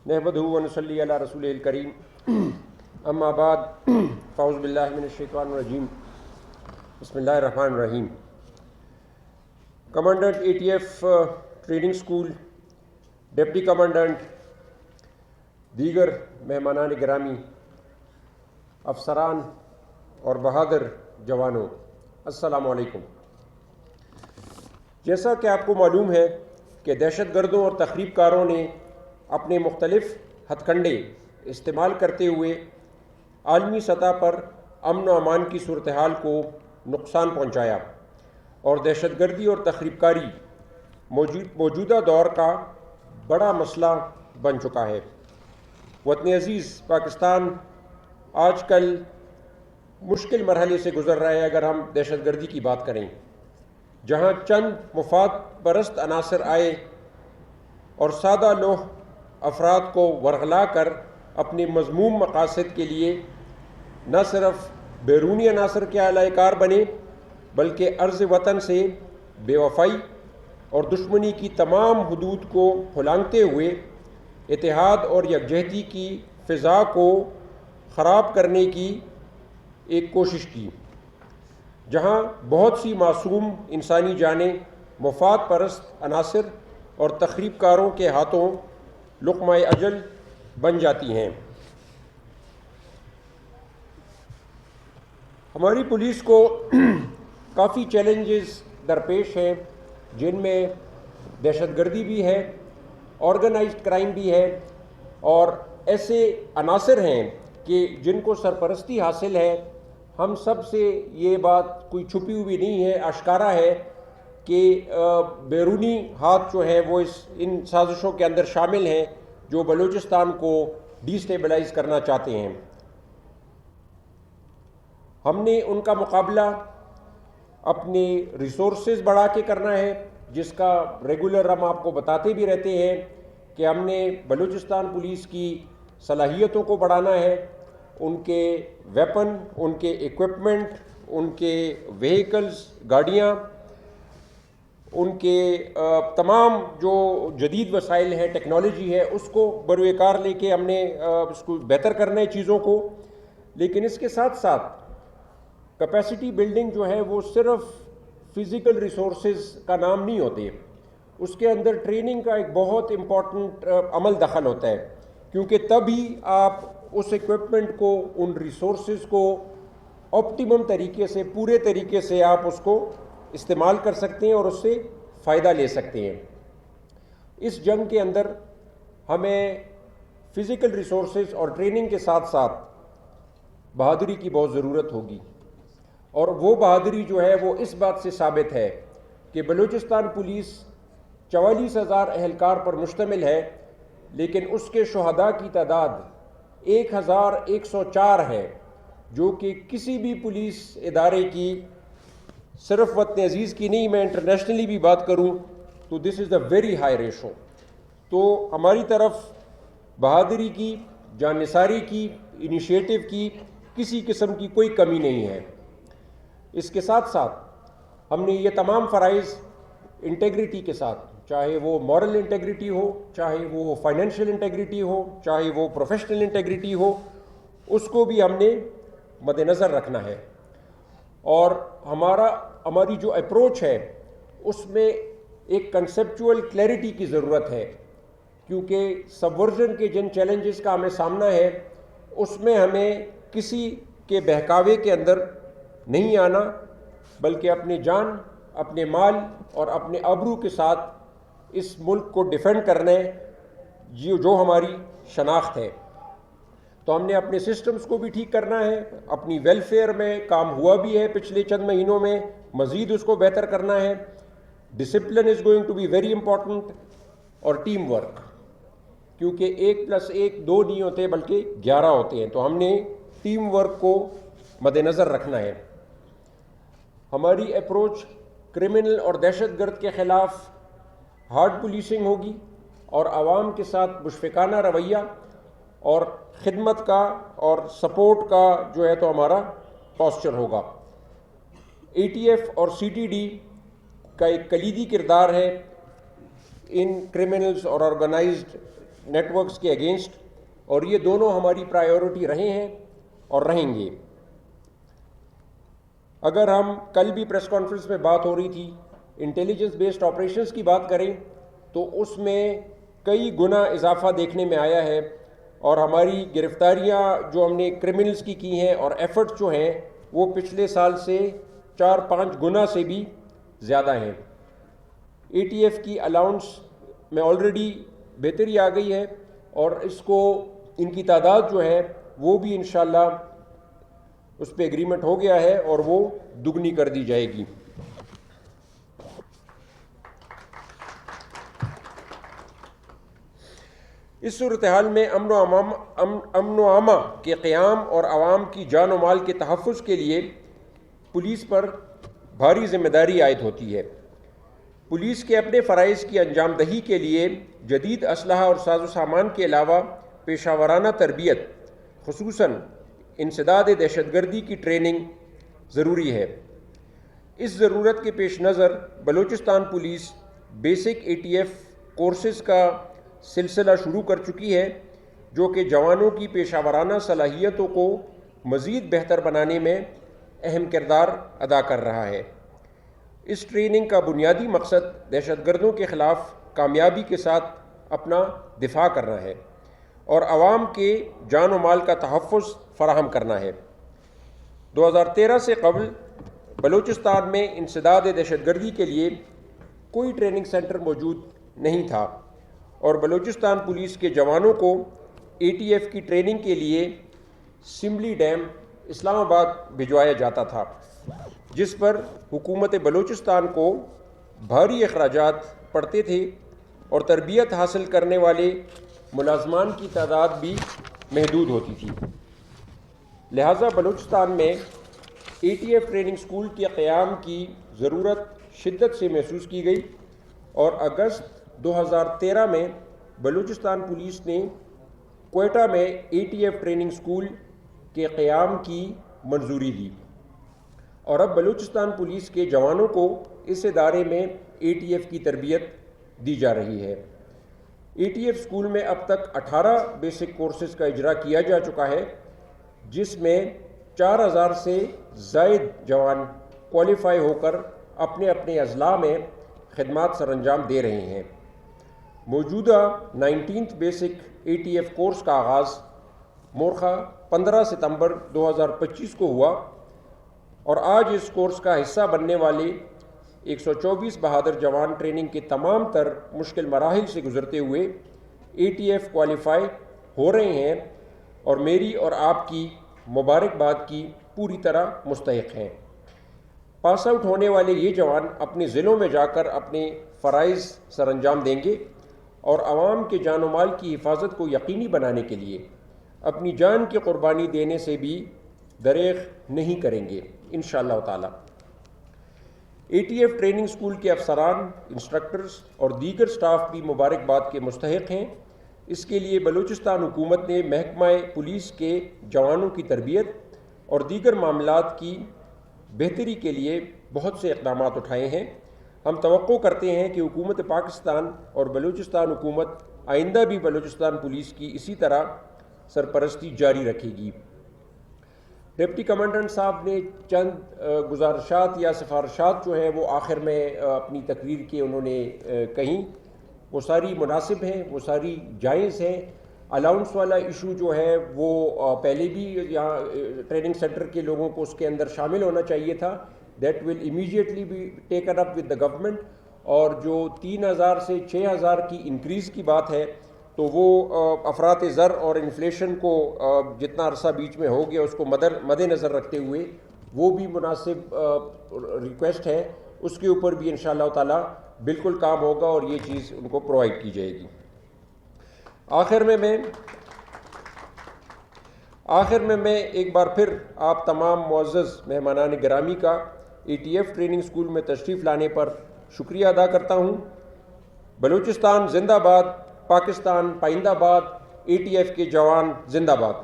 نحمدہ و نصلی علی رسول الکریم اما بعد فاعوذ باللہ من الشیطان الرجیم بسم اللہ الرحمن الرحیم. Commandant A T F training school, deputy commandant, دیگر مہمانان گرامی، افسران اور بہادر جوانوں، السلام علیکم. جیسا کہ آپ کو معلوم ہے کہ دہشت گردوں اور تخریب کاروں نے اپنے مختلف ہتھ کنڈے استعمال کرتے ہوئے عالمی سطح پر امن و امان کی صورتحال کو نقصان پہنچایا اور دہشت گردی اور تخریب کاری موجودہ دور کا بڑا مسئلہ بن چکا ہے. وطن عزیز پاکستان آج کل مشکل مرحلے سے گزر رہا ہے. اگر ہم دہشت گردی کی بات کریں، جہاں چند مفاد پرست عناصر آئے اور سادہ لوح افراد کو ورغلا کر اپنے مذموم مقاصد کے لیے نہ صرف بیرونی عناصر کے اعلی کار بنے بلکہ ارض وطن سے بے وفائی اور دشمنی کی تمام حدود کو پھلانگتے ہوئے اتحاد اور یکجہتی کی فضا کو خراب کرنے کی ایک کوشش کی. جہاں بہت سی معصوم انسانی جانیں مفاد پرست عناصر اور تخریب کاروں کے ہاتھوں لقمہ اجل بن جاتی ہیں. ہماری پولیس کو کافی چیلنجز درپیش ہیں، جن میں دہشت گردی بھی ہے، آرگنائزڈ کرائم بھی ہے، اور ایسے عناصر ہیں کہ جن کو سرپرستی حاصل ہے. ہم سب سے یہ بات کوئی چھپی ہوئی نہیں ہے، آشکارا ہے کہ بیرونی ہاتھ جو ہیں وہ ان سازشوں کے اندر شامل ہیں جو بلوچستان کو ڈی سٹیبلائز کرنا چاہتے ہیں. ہم نے ان کا مقابلہ اپنے ریسورسز بڑھا کے کرنا ہے، جس کا ریگولر ہم آپ کو بتاتے بھی رہتے ہیں کہ ہم نے بلوچستان پولیس کی صلاحیتوں کو بڑھانا ہے. ان کے ویپن، ان کے ایکوپمنٹ، ان کے وہیکلز، گاڑیاں، ان کے تمام جو جدید وسائل ہیں، ٹیکنالوجی ہے، اس کو بروئے کار لے کے ہم نے اس کو بہتر کرنا ہے چیزوں کو. لیکن اس کے ساتھ ساتھ کیپیسٹی بلڈنگ جو ہے وہ صرف فزیکل ریسورسز کا نام نہیں ہوتے، اس کے اندر ٹریننگ کا ایک بہت امپورٹنٹ عمل دخل ہوتا ہے، کیونکہ تبھی آپ اس ایکوپمنٹ کو، ان ریسورسز کو آپٹیمم طریقے سے، پورے طریقے سے آپ اس کو استعمال کر سکتے ہیں اور اس سے فائدہ لے سکتے ہیں. اس جنگ کے اندر ہمیں فزیکل ریسورسز اور ٹریننگ کے ساتھ ساتھ بہادری کی بہت ضرورت ہوگی، اور وہ بہادری جو ہے وہ اس بات سے ثابت ہے کہ بلوچستان پولیس 44,000 اہلکار پر مشتمل ہے، لیکن اس کے شہداء کی تعداد 1,104 ہے، جو کہ کسی بھی پولیس ادارے کی، صرف وطن عزیز کی نہیں، میں انٹرنیشنلی بھی بات کروں تو دس از اے ویری ہائی ریشو. تو ہماری طرف بہادری کی، جان نثاری کی، انیشیٹو کی کسی قسم کی کوئی کمی نہیں ہے. اس کے ساتھ ساتھ ہم نے یہ تمام فرائض انٹیگریٹی کے ساتھ، چاہے وہ مورل انٹیگریٹی ہو، چاہے وہ فائنینشیل انٹیگریٹی ہو، چاہے وہ پروفیشنل انٹیگریٹی ہو، اس کو بھی ہم نے مد نظر رکھنا ہے. اور ہماری جو اپروچ ہے اس میں ایک کنسیپچول کلیئرٹی کی ضرورت ہے، کیونکہ سبورژن کے جن چیلنجز کا ہمیں سامنا ہے اس میں ہمیں کسی کے بہکاوے کے اندر نہیں آنا، بلکہ اپنی جان، اپنے مال اور اپنے آبرو کے ساتھ اس ملک کو ڈیفینڈ کرنا ہے، جو ہماری شناخت ہے. تو ہم نے اپنے سسٹمز کو بھی ٹھیک کرنا ہے، اپنی ویلفیئر میں کام ہوا بھی ہے پچھلے چند مہینوں میں، مزید اس کو بہتر کرنا ہے. Discipline is going to be very important, اور ٹیم ورک، کیونکہ 1+1 2 نہیں ہوتے بلکہ 11 ہوتے ہیں. تو ہم نے ٹیم ورک کو مد نظر رکھنا ہے. ہماری اپروچ کرمنل اور دہشت گرد کے خلاف ہارڈ پولیسنگ ہوگی، اور عوام کے ساتھ مشفقانہ رویہ اور خدمت کا اور سپورٹ کا جو ہے تو ہمارا پوسچر ہوگا. اے ٹی ایف اور سی ٹی ڈی کا ایک کلیدی کردار ہے ان کرمنلز اور آرگنائزڈ نیٹ ورکس کے اگینسٹ، اور یہ دونوں ہماری پرائیورٹی رہے ہیں اور رہیں گے۔ اگر ہم کل بھی پریس کانفرنس میں بات ہو رہی تھی، انٹیلیجنس بیسڈ آپریشنز کی بات کریں تو اس میں کئی گنا اضافہ دیکھنے میں آیا ہے، اور ہماری گرفتاریاں جو ہم نے کرمنلز کی ہیں اور ایفرٹس جو ہیں وہ پچھلے سال سے 4-5 گنا سے بھی زیادہ ہیں۔ اے ٹی ایف کی الاؤنس میں آلریڈی بہتری آ گئی ہے، اور اس کو ان کی تعداد جو ہے وہ بھی انشاءاللہ اس پہ ایگریمنٹ ہو گیا ہے اور وہ دگنی کر دی جائے گی۔ اس صورتحال میں امن و امان کے قیام اور عوام کی جان و مال کے تحفظ کے لیے پولیس پر بھاری ذمہ داری عائد ہوتی ہے۔ پولیس کے اپنے فرائض کی انجام دہی کے لیے جدید اسلحہ اور ساز و سامان کے علاوہ پیشہ ورانہ تربیت، خصوصاً انسداد دہشت گردی کی ٹریننگ ضروری ہے۔ اس ضرورت کے پیش نظر Balochistan police basic A T F courses کا سلسلہ شروع کر چکی ہے، جو کہ جوانوں کی پیشہ ورانہ صلاحیتوں کو مزید بہتر بنانے میں اہم کردار ادا کر رہا ہے۔ اس ٹریننگ کا بنیادی مقصد دہشت گردوں کے خلاف کامیابی کے ساتھ اپنا دفاع کرنا ہے اور عوام کے جان و مال کا تحفظ فراہم کرنا ہے۔ 2013 سے قبل بلوچستان میں انسداد دہشت گردی کے لیے کوئی ٹریننگ سینٹر موجود نہیں تھا، اور بلوچستان پولیس کے جوانوں کو اے ٹی ایف کی ٹریننگ کے لیے سمبلی ڈیم اسلام آباد بھجوایا جاتا تھا، جس پر حکومت بلوچستان کو بھاری اخراجات پڑتے تھے اور تربیت حاصل کرنے والے ملازمان کی تعداد بھی محدود ہوتی تھی۔ لہٰذا بلوچستان میں A T F training school کے قیام کی ضرورت شدت سے محسوس کی گئی، اور اگست 2013 میں بلوچستان پولیس نے کوئٹہ میں A T F training school کے قیام کی منظوری دی، اور اب بلوچستان پولیس کے جوانوں کو اس ادارے میں اے ٹی ایف کی تربیت دی جا رہی ہے۔ اے ٹی ایف سکول میں اب تک 18 بیسک کورسز کا اجرا کیا جا چکا ہے، جس میں 4000 سے زائد جوان کوالیفائی ہو کر اپنے اپنے اضلاع میں خدمات سر انجام دے رہے ہیں۔ موجودہ 19 basic A T F course کا آغاز مورخہ 15 ستمبر 2025 کو ہوا، اور آج اس کورس کا حصہ بننے والے 124 بہادر جوان ٹریننگ کے تمام تر مشکل مراحل سے گزرتے ہوئے اے ٹی ایف کوالیفائی ہو رہے ہیں، اور میری اور آپ کی مبارکباد کی پوری طرح مستحق ہیں۔ پاس آؤٹ ہونے والے یہ جوان اپنے ضلعوں میں جا کر اپنے فرائض سر انجام دیں گے، اور عوام کے جان و مال کی حفاظت کو یقینی بنانے کے لیے اپنی جان کی قربانی دینے سے بھی دریغ نہیں کریں گے انشاءاللہ تعالی۔ A T F training school کے افسران، انسٹرکٹرز اور دیگر سٹاف بھی مبارکباد کے مستحق ہیں۔ اس کے لیے بلوچستان حکومت نے محکمہ پولیس کے جوانوں کی تربیت اور دیگر معاملات کی بہتری کے لیے بہت سے اقدامات اٹھائے ہیں۔ ہم توقع کرتے ہیں کہ حکومت پاکستان اور بلوچستان حکومت آئندہ بھی بلوچستان پولیس کی اسی طرح سرپرستی جاری رکھے گی۔ ڈپٹی کمانڈنٹ صاحب نے چند گزارشات یا سفارشات جو ہیں وہ آخر میں اپنی تقریر کے انہوں نے کہیں، وہ ساری مناسب ہیں، وہ ساری جائز ہیں۔ الاؤنس والا ایشو جو ہے وہ پہلے بھی یہاں ٹریننگ سینٹر کے لوگوں کو اس کے اندر شامل ہونا چاہیے تھا، that will immediately be taken up with the government. اور جو 3000 سے 6000 کی انکریز کی بات ہے تو وہ افراط زر اور انفلیشن کو جتنا عرصہ بیچ میں ہو گیا اس کو مد نظر رکھتے ہوئے وہ بھی مناسب ریکویسٹ ہے، اس کے اوپر بھی انشاءاللہ تعالی بالکل کام ہوگا اور یہ چیز ان کو پرووائڈ کی جائے گی۔ آخر میں میں ایک بار پھر آپ تمام معزز مہمانان گرامی کا A T F training school میں تشریف لانے پر شکریہ ادا کرتا ہوں۔ بلوچستان زندہ باد، پاکستان پائندہ باد، اے ٹی ایف کے جوان زندہ باد۔